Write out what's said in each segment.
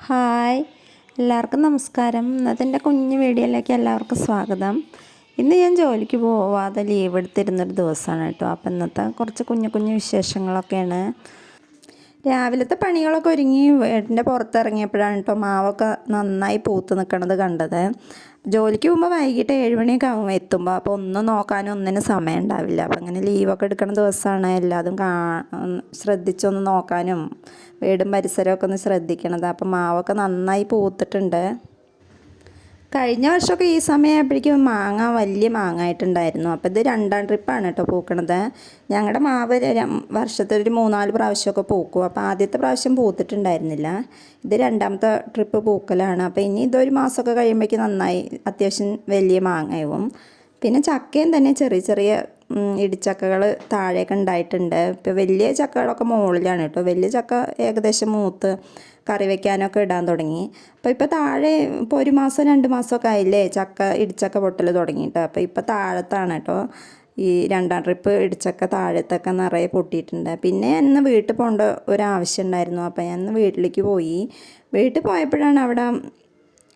Hi, എല്ലാവർക്കും നമസ്കാരം. ഇന്നത്തെ കുഞ്ഞു വീഡിയോയിലേക്ക് എല്ലാവർക്കും സ്വാഗതം. ഇന്ന് ഞാൻ ജോലിക്ക് പോവാതെ ലീവ് എടുത്തിരുന്നൊരു ദിവസമാണ് കേട്ടോ. അപ്പം ഇന്നത്തെ കുറച്ച് കുഞ്ഞു കുഞ്ഞു വിശേഷങ്ങളൊക്കെയാണ്. രാവിലത്തെ പണികളൊക്കെ ഒരുങ്ങി വീടിൻ്റെ പുറത്തിറങ്ങിയപ്പോഴാണ് കേട്ടോ മാവൊക്കെ നന്നായി പൂത്ത് നിൽക്കണത് കണ്ടത്. ജോലിക്ക് പോകുമ്പോൾ വൈകിട്ട് 7 മണിയൊക്കെ ആകും എത്തുമ്പോൾ. അപ്പോൾ ഒന്നും നോക്കാനും ഒന്നിനും സമയം ഉണ്ടാവില്ല. അപ്പോൾ അങ്ങനെ ലീവൊക്കെ എടുക്കുന്ന ദിവസമാണ് എല്ലാതും ശ്രദ്ധിച്ചൊന്ന് നോക്കാനും വീടും പരിസരമൊക്കെ ഒന്ന് ശ്രദ്ധിക്കണത്. അപ്പോൾ മാവൊക്കെ നന്നായി പൂത്തിട്ടുണ്ട്. കഴിഞ്ഞ വർഷമൊക്കെ ഈ സമയമായപ്പോഴേക്കും മാങ്ങ വലിയ മാങ്ങ ആയിട്ടുണ്ടായിരുന്നു. അപ്പോൾ ഇത് 2ാം ട്രിപ്പാണ് കേട്ടോ പൂക്കണത്. ഞങ്ങളുടെ മാവ് വർഷത്തിൽ ഒരു 3-4 പ്രാവശ്യമൊക്കെ പൂക്കും. അപ്പോൾ ആദ്യത്തെ പ്രാവശ്യം പൂത്തിട്ടുണ്ടായിരുന്നില്ല. ഇത് 2ാമത്തെ ട്രിപ്പ് പൂക്കലാണ്. അപ്പോൾ ഇനി ഇതൊരു മാസമൊക്കെ കഴിയുമ്പോഴേക്കും നന്നായി അത്യാവശ്യം വലിയ മാങ്ങയാവും. പിന്നെ ചക്കയും തന്നെ ചെറിയ ചെറിയ ഇടിച്ചക്കകൾ താഴെയൊക്കെ ഉണ്ടായിട്ടുണ്ട്. ഇപ്പോൾ വലിയ ചക്കകളൊക്കെ മുകളിലാണ് കേട്ടോ. വലിയ ചക്ക ഏകദേശം മൂത്ത് കറി വയ്ക്കാനൊക്കെ ഇടാൻ തുടങ്ങി. ഇപ്പോൾ താഴെ ഇപ്പോൾ 1 മാസം 2 മാസമൊക്കെ ആയില്ലേ ഇടിച്ചക്ക പൊട്ടൽ തുടങ്ങിയിട്ട്. അപ്പോൾ ഇപ്പോൾ താഴത്താണ് കേട്ടോ ഈ 2ാം ട്രിപ്പ് ഇടിച്ചക്ക താഴത്തൊക്കെ നിറയെ പൊട്ടിയിട്ടുണ്ട്. പിന്നെ ഞാൻ വീട്ടിൽ പോകേണ്ട ഒരാവശ്യം ഉണ്ടായിരുന്നു. അപ്പോൾ ഞാൻ വീട്ടിലേക്ക് പോയി. വീട്ടിൽ പോയപ്പോഴാണ് അവിടെ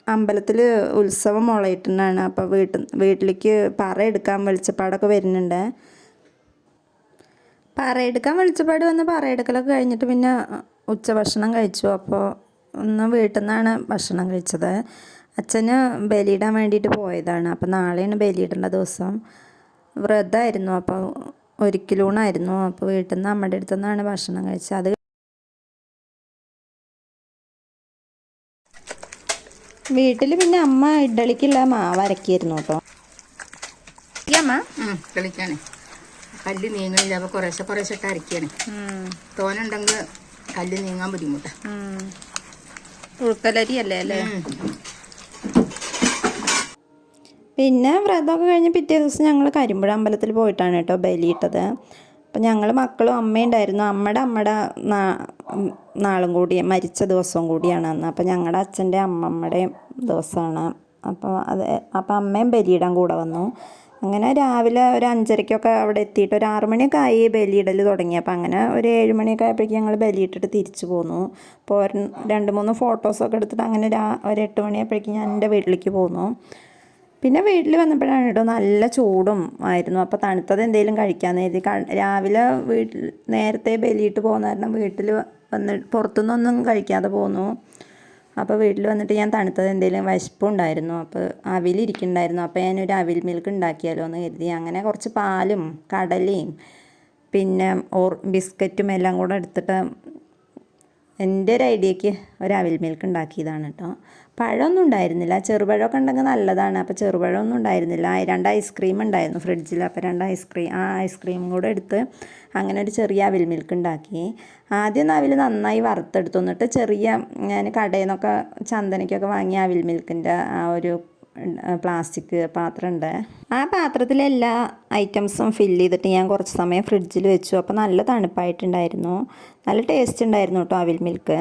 അമ്പലത്തിൽ ഉത്സവം മുളയിട്ടുണ്ടാണ്. അപ്പോൾ വീട്ടിലേക്ക് പറ എടുക്കാൻ വെളിച്ചപ്പാടൊക്കെ വരുന്നുണ്ട്. പറയെടുക്കാൻ വെളിച്ചപ്പാട് വന്ന് പറയെടുക്കലൊക്കെ കഴിഞ്ഞിട്ട് പിന്നെ ഉച്ചഭക്ഷണം കഴിച്ചു. അപ്പോൾ ഒന്ന് വീട്ടിൽ നിന്നാണ് ഭക്ഷണം കഴിച്ചത്. അച്ഛന് ബലിയിടാൻ വേണ്ടിയിട്ട് പോയതാണ്. അപ്പോൾ നാളെയാണ് ബലിയിടേണ്ട ദിവസം. വ്രതമായിരുന്നു. അപ്പോൾ ഒരിക്കലൂണായിരുന്നു. അപ്പോൾ വീട്ടിൽ നിന്ന് അമ്മയുടെ അടുത്തു നിന്നാണ് ഭക്ഷണം കഴിച്ചത്. അത് വീട്ടിൽ പിന്നെ അമ്മ ഇഡ്ഡലിക്കുള്ള മാവ് അരക്കിയിരുന്നു കേട്ടോ. അമ്മ കളിക്കാണ് കല്ല് നീങ്ങണില്ല. അപ്പോൾ കുറേശ്ശെ അരക്കാണ്. തോനുണ്ടെങ്കിൽ കല്ല് നീങ്ങാൻ ബുദ്ധിമുട്ടാ. ഉൾക്കലരി അല്ലേ അല്ലേ. പിന്നെ വ്രതമൊക്കെ കഴിഞ്ഞ് പിറ്റേ ദിവസം ഞങ്ങൾ കരിമ്പുഴ അമ്പലത്തിൽ പോയിട്ടാണ് കേട്ടോ ബലിയിട്ടത്. അപ്പം ഞങ്ങൾ മക്കളും അമ്മയും ഉണ്ടായിരുന്നു. അമ്മയുടെ നാളും കൂടി മരിച്ച ദിവസവും കൂടിയാണ് അന്ന്. അപ്പം ഞങ്ങളുടെ അച്ഛൻ്റെ അമ്മമ്മയുടെയും ദിവസമാണ്. അപ്പോൾ അമ്മയും ബലിയിടാൻ കൂടെ വന്നു. അങ്ങനെ രാവിലെ ഒരു 5:30 അവിടെ എത്തിയിട്ട് ഒരു 6 മണിയൊക്കെ ആയി ബലിയിടൽ തുടങ്ങി. അപ്പോൾ അങ്ങനെ ഒരു 7 മണിയൊക്കെ ആയപ്പോഴേക്കും ഞങ്ങൾ ബലിയിട്ടിട്ട് തിരിച്ചു പോന്നു. അപ്പോൾ 2-3 ഫോട്ടോസൊക്കെ എടുത്തിട്ട് അങ്ങനെ ഒരു 8 മണിയായപ്പോഴേക്കും ഞാൻ എൻ്റെ വീട്ടിലേക്ക് പോന്നു. പിന്നെ വീട്ടിൽ വന്നപ്പോഴാണ് കേട്ടോ നല്ല ചൂടും ആയിരുന്നു. അപ്പോൾ തണുത്തത് എന്തെങ്കിലും കഴിക്കാമെന്ന് കരുതി രാവിലെ നേരത്തെ ബലിയിട്ട് പോകുന്ന കാരണം വീട്ടിൽ പുറത്തുനിന്നൊന്നും കഴിക്കാതെ പോന്നു. അപ്പോൾ വീട്ടിൽ വന്നിട്ട് ഞാൻ തണുത്തത് എന്തെങ്കിലും വിശപ്പുണ്ടായിരുന്നു. അപ്പോൾ അവിലിരിക്കുന്നുണ്ടായിരുന്നു. അപ്പോൾ ഞാനൊരു അവിൽ മിൽക്ക് ഉണ്ടാക്കിയാലോ എന്ന് കരുതി അങ്ങനെ കുറച്ച് പാലും കടലയും പിന്നെ ബിസ്ക്കറ്റും എല്ലാം കൂടെ എടുത്തിട്ട് എൻ്റെ ഒരു ഐഡിയക്ക് ഒരു അവിൽ മിൽക്ക് ഉണ്ടാക്കിയതാണ് കേട്ടോ. പഴമൊന്നും ഉണ്ടായിരുന്നില്ല. ചെറുപഴമൊക്കെ ഉണ്ടെങ്കിൽ നല്ലതാണ്. അപ്പോൾ ചെറുപഴമൊന്നും ഉണ്ടായിരുന്നില്ല. 2 ഐസ്ക്രീം ഉണ്ടായിരുന്നു ഫ്രിഡ്ജിൽ. അപ്പോൾ 2 ഐസ്ക്രീമും കൂടെ എടുത്ത് അങ്ങനെ ഒരു ചെറിയ അവിൽ മിൽക്ക് ഉണ്ടാക്കി. ആദ്യം അവിൽ നന്നായി വറുത്തെടുത്തു. എന്നിട്ട് ഞാൻ കടയിൽ നിന്നൊക്കെ ചന്ദനയ്ക്കൊക്കെ വാങ്ങിയ അവിൽ മിൽക്കിൻ്റെ ആ ഒരു പ്ലാസ്റ്റിക് പാത്രമുണ്ട്. ആ പാത്രത്തിൽ എല്ലാ ഐറ്റംസും ഫില്ല് ചെയ്തിട്ട് ഞാൻ കുറച്ച് സമയം ഫ്രിഡ്ജിൽ വെച്ചു. അപ്പോൾ നല്ല തണുപ്പായിട്ടുണ്ടായിരുന്നു. നല്ല ടേസ്റ്റ് ഉണ്ടായിരുന്നു കേട്ടോ അവിൽ മിൽക്ക്.